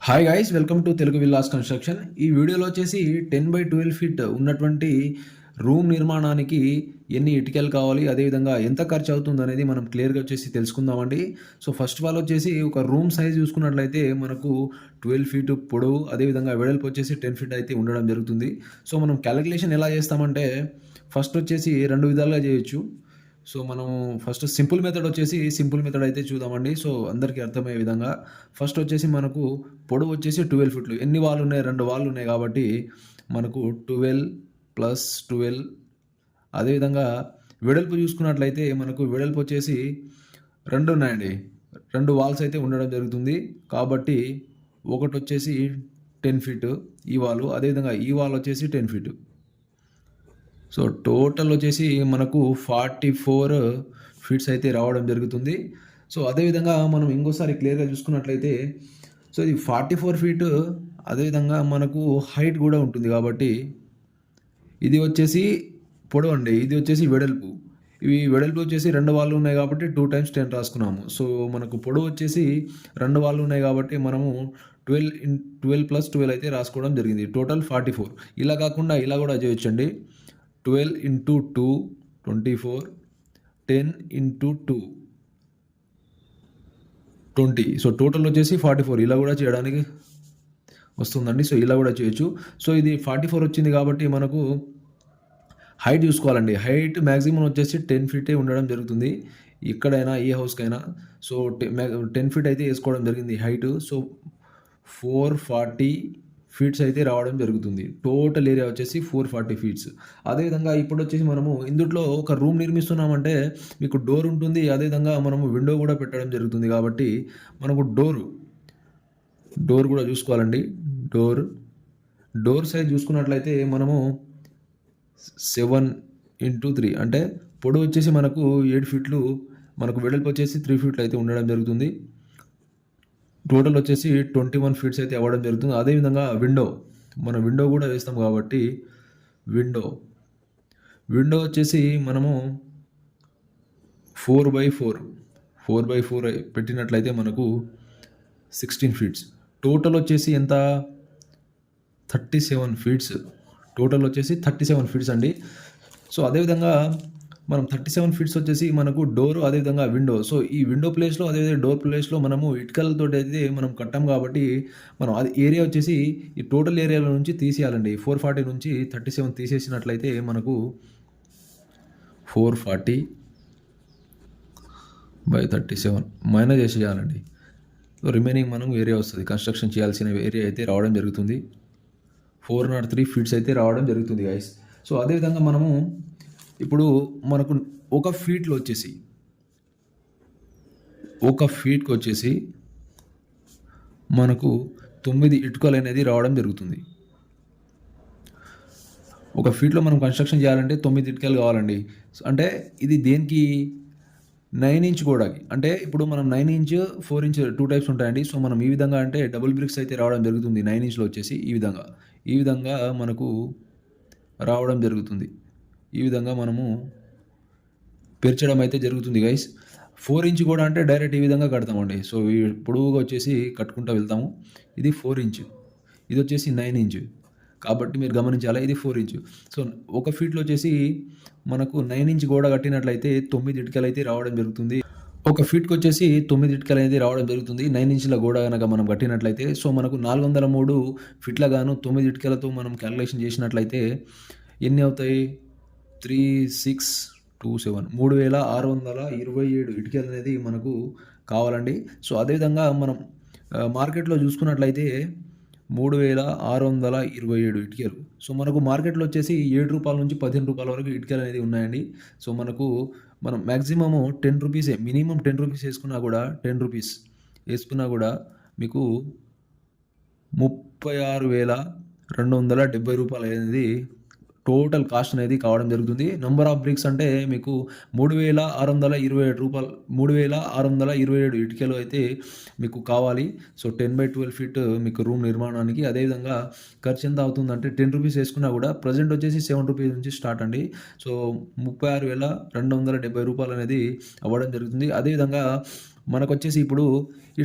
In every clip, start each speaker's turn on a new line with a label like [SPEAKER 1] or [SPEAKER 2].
[SPEAKER 1] Hi guys welcome to Telugu villas construction. ఈ వీడియోలో వచ్చేసి 10/12 ఫీట్ ఉన్నటువంటి రూమ్ నిర్మాణానికి ఎన్ని ఇటుకలు కావాలి, అదేవిధంగా ఎంత ఖర్చు అవుతుంది అనేది మనం క్లియర్గా వచ్చేసి తెలుసుకుందామండి. సో ఫస్ట్ ఆఫ్ ఆల్ వచ్చేసి ఒక రూమ్ సైజ్ చూసుకున్నట్లయితే మనకు 12 ఫీట్ పొడవు, అదేవిధంగా వెడల్పు వచ్చేసి 10 ఫీట్ అయితే ఉండడం జరుగుతుంది. సో మనం క్యాలిక్యులేషన్ ఎలా చేస్తామంటే ఫస్ట్ వచ్చేసి రెండు విధాలుగా చేయొచ్చు. సో మనం ఫస్ట్ సింపుల్ మెథడ్ అయితే చూద్దామండి. సో అందరికీ అర్థమయ్యే విధంగా ఫస్ట్ వచ్చేసి మనకు పొడవు వచ్చేసి 12 ఫీట్లు. ఎన్ని వాల్ ఉన్నాయి? 2 వాల్ ఉన్నాయి కాబట్టి మనకు 12 ప్లస్ 12. అదేవిధంగా వెడల్పు చూసుకున్నట్లయితే మనకు వెడల్పు వచ్చేసి 2 ఉన్నాయండి. 2 వాల్స్ అయితే ఉండడం జరుగుతుంది కాబట్టి ఒకటి వచ్చేసి 10 ఫీటు ఈ వాలు, అదేవిధంగా ఈ వాల్ వచ్చేసి 10 ఫీటు. సో టోటల్ వచ్చేసి మనకు 44 ఫీట్స్ అయితే రావడం జరుగుతుంది. సో అదేవిధంగా మనం ఇంకోసారి క్లియర్గా చూసుకున్నట్లయితే సో ఇది 44 ఫీట్, అదేవిధంగా మనకు హైట్ కూడా ఉంటుంది కాబట్టి ఇది వచ్చేసి పొడవు అండి, ఇది వచ్చేసి వెడల్పు. ఇవి వెడల్పు వచ్చేసి 2 వాళ్ళు ఉన్నాయి కాబట్టి 2 × 10 రాసుకున్నాము. సో మనకు పొడవు వచ్చేసి 2 వాళ్ళు ఉన్నాయి కాబట్టి మనము 12 + 12 అయితే రాసుకోవడం జరిగింది. టోటల్ 44. ఇలా కాకుండా ఇలా కూడా చేయొచ్చండి. 12 × 2 24, 10 × 2 20. సో టోటల్ వచ్చేసి 44. ఇలా కూడా చేయడానికి వస్తుందండి. సో ఇలా కూడా చేయొచ్చు. సో ఇది 44 వచ్చింది కాబట్టి మనకు హైట్ చూసుకోవాలండి. హైట్ మ్యాక్సిమం వచ్చేసి 10 ఫీటే ఉండడం జరుగుతుంది ఎక్కడైనా, ఏ హౌస్కైనా. సో 10 ఫీట్ అయితే వేసుకోవడం జరిగింది హైట్. సో 440 ఫీట్స్ అయితే రావడం జరుగుతుంది. టోటల్ ఏరియా వచ్చేసి 440 ఫీట్స్. అదేవిధంగా ఇప్పుడు వచ్చేసి మనము ఇందులో ఒక రూమ్ నిర్మిస్తున్నామంటే మీకు డోర్ ఉంటుంది, అదేవిధంగా మనము విండో కూడా పెట్టడం జరుగుతుంది కాబట్టి మనకు డోర్ కూడా చూసుకోవాలండి. డోర్ సైజ్ చూసుకున్నట్లయితే మనము 7 × 3 అంటే పొడవు వచ్చేసి మనకు 7 ఫీట్లు, మనకు వెడల్పు వచ్చేసి 3 ఫీట్లు అయితే ఉండడం జరుగుతుంది. టోటల్ వచ్చేసి 21 ఫీట్స్ అయితే అవ్వడం జరుగుతుంది. అదేవిధంగా మనం విండో కూడా వేస్తాం కాబట్టి విండో వచ్చేసి మనము 4x4 పెట్టినట్లయితే మనకు 16 ఫీట్స్. టోటల్ వచ్చేసి ఎంత? 37 ఫీట్స్. టోటల్ వచ్చేసి 37 ఫీట్స్ అండి. సో అదేవిధంగా మనం 37 ఫీట్స్ వచ్చేసి మనకు డోర్, అదేవిధంగా విండో. సో ఈ విండో ప్లేస్లో, అదేవిధంగా డోర్ ప్లేస్లో మనము ఇటుకలతో అయితే మనం కట్టాం కాబట్టి మనం అది ఏరియా వచ్చేసి ఈ టోటల్ ఏరియాలో నుంచి తీసేయాలండి. 440 నుంచి 37 తీసేసినట్లయితే మనకు 440/37 మైనస్ చేసేయాలండి. సో రిమైనింగ్ మనం ఏరియా వస్తుంది, కన్స్ట్రక్షన్ చేయాల్సిన ఏరియా అయితే రావడం జరుగుతుంది. 403 ఫీట్స్ అయితే రావడం జరుగుతుంది గైస్. సో అదేవిధంగా మనము ఇప్పుడు మనకు ఒక ఫీట్కి వచ్చేసి మనకు 9 ఇటుకలు అనేది రావడం జరుగుతుంది. ఒక ఫీట్లో మనం కన్స్ట్రక్షన్ చేయాలంటే 9 ఇటుకలు కావాలండి. అంటే ఇది దేనికి? 9 ఇంచ్ గోడకి. అంటే ఇప్పుడు మనం 9 ఇంచ్ 4 ఇంచ్ 2 టైప్స్ ఉంటాయండి. సో మనం ఈ విధంగా అంటే డబుల్ బ్రిక్స్ అయితే రావడం జరుగుతుంది. 9 ఇంచ్లో వచ్చేసి ఈ విధంగా మనకు రావడం జరుగుతుంది. ఈ విధంగా మనము పేర్చడం అయితే జరుగుతుంది గైస్. 4 ఇంచ్ కూడా అంటే డైరెక్ట్ ఈ విధంగా కడతామండి. సో ఈ పొడవుగా వచ్చేసి కట్టుకుంటూ వెళ్తాము. ఇది 4 ఇంచ్, ఇది వచ్చేసి 9 ఇంచ్ కాబట్టి మీరు గమనించాలి, ఇది 4 ఇంచ్. సో ఒక ఫీట్లో వచ్చేసి మనకు 9 ఇంచ్ గోడ కట్టినట్లయితే 9 ఇటుకలు అయితే రావడం జరుగుతుంది. ఒక ఫీట్కి వచ్చేసి 9 ఇటుకలు అనేది రావడం జరుగుతుంది. 9 ఇంచుల గోడ కనుక మనం కట్టినట్లయితే సో మనకు 403 ఫీట్ల గాను 9 ఇటుకలతో మనం క్యాలిక్యులేషన్ చేసినట్లయితే ఎన్ని అవుతాయి? 3627 3627 ఇటుకలు అనేది మనకు కావాలండి. సో అదేవిధంగా మనం మార్కెట్లో చూసుకున్నట్లయితే 3627 ఇటుకలు. సో మనకు మార్కెట్లో వచ్చేసి 7 రూపాయల నుంచి 15 రూపాయల వరకు ఇటుకలు అనేది ఉన్నాయండి. సో మనం మ్యాక్సిమము 10 రూపీసే, మినిమం 10 రూపీస్ వేసుకున్నా కూడా 10 రూపీస్ వేసుకున్నా కూడా మీకు 36,270 రూపాయలు అనేది టోటల్ కాస్ట్ అనేది కావడం జరుగుతుంది. నెంబర్ ఆఫ్ బ్రిక్స్ అంటే మీకు 3627 ఇటుకలు అయితే మీకు కావాలి. సో 10/12 ఫీట్ మీకు రూమ్ నిర్మాణానికి. అదేవిధంగా ఖర్చు ఎంత అవుతుందంటే 10 రూపీస్ వేసుకున్నా కూడా ప్రజెంట్ వచ్చేసి 7 రూపీస్ నుంచి స్టార్ట్ అండి. సో 36,270 రూపాయలు అనేది అవ్వడం జరుగుతుంది. అదేవిధంగా మనకు వచ్చేసి ఇప్పుడు ఈ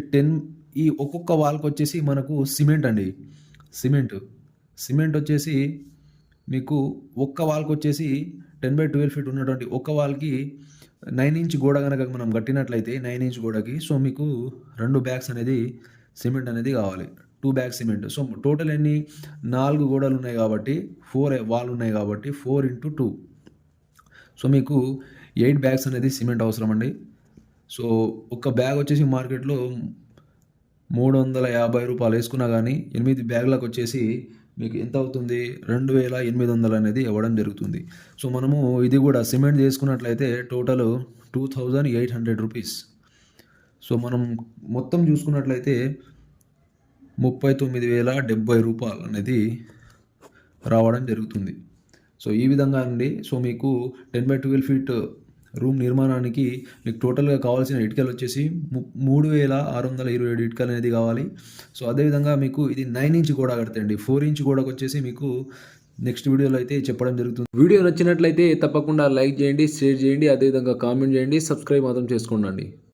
[SPEAKER 1] ఈ ఒక్కొక్క వాల్కి వచ్చేసి మనకు సిమెంట్ అండి. సిమెంట్ వచ్చేసి మీకు ఒక్క వాల్కి వచ్చేసి 10/12 ఫీట్ ఉన్నటువంటి ఒక్క వాల్కి 9 ఇంచ్ గోడ కనుక మనం కట్టినట్లయితే 9 ఇంచ్ గోడకి సో మీకు 2 బ్యాగ్స్ అనేది సిమెంట్ అనేది కావాలి. 2 బ్యాగ్స్ సిమెంట్. సో టోటల్ ఎన్ని 4 గోడలు ఉన్నాయి కాబట్టి 4 వాల్ ఉన్నాయి కాబట్టి 4 ఇంటూ 2 సో మీకు 8 బ్యాగ్స్ అనేది సిమెంట్ అవసరం అండి. సో ఒక బ్యాగ్ వచ్చేసి మార్కెట్లో 350 రూపాయలు వేసుకున్నా కానీ 8 బ్యాగులకు వచ్చేసి మీకు ఎంత అవుతుంది 2800 అనేది ఇవ్వడం జరుగుతుంది. సో మనము ఇది కూడా సిమెంట్ చేసుకున్నట్లయితే టోటల్ 2800 రూపీస్. సో మనం మొత్తం చూసుకున్నట్లయితే 39,070 రూపాయలు అనేది రావడం జరుగుతుంది. సో ఈ విధంగా అండి. సో మీకు 10/12 ఫీట్ రూమ్ నిర్మాణానికి మీకు టోటల్గా కావాల్సిన ఇటుకలు వచ్చేసి 3,627 ఇటుకలు అనేది కావాలి. సో అదేవిధంగా మీకు ఇది 9 ఇంచ్ గోడ కడతాయండి. 4 ఇంచ్ గోడకు వచ్చేసి మీకు నెక్స్ట్ వీడియోలో అయితే చెప్పడం జరుగుతుంది. వీడియో నచ్చినట్లయితే తప్పకుండా లైక్ చేయండి, షేర్ చేయండి, అదేవిధంగా కామెంట్ చేయండి, సబ్స్క్రైబ్ మాత్రం చేసుకోండి.